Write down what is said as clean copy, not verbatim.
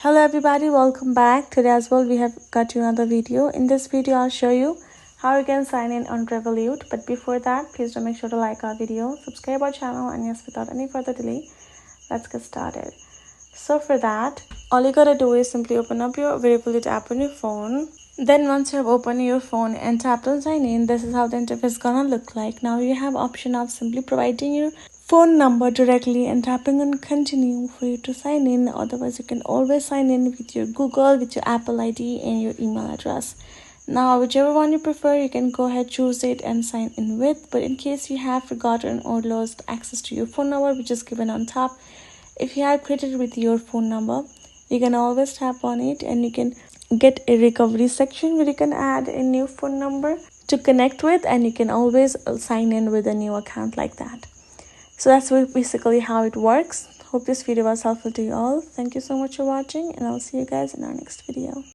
Hello everybody, welcome back. Today as well we have got you another video. In this video I'll show you how you can sign in on Revolut. But before that, please do make sure to like our video, subscribe our channel, and yes, without any further delay, let's get started. So for that, all you gotta do is simply open up your Revolut app on your phone. Then once you have opened your phone and tapped on sign in, this is how the interface is gonna look like. Now you have option of simply providing your phone number directly and tapping on continue for you to sign in. Otherwise you can always sign in with your Google, with your Apple ID and your email address. Now whichever one you prefer, you can go ahead, choose it and sign in with. But in case you have forgotten or lost access to your phone number, which is given on top, if you have created with your phone number, you can always tap on it and you can get a recovery section where you can add a new phone number to connect with, and you can always sign in with a new account like that. So that's basically how it works. Hope this video was helpful to you all. Thank you so much for watching, and I'll see you guys in our next video.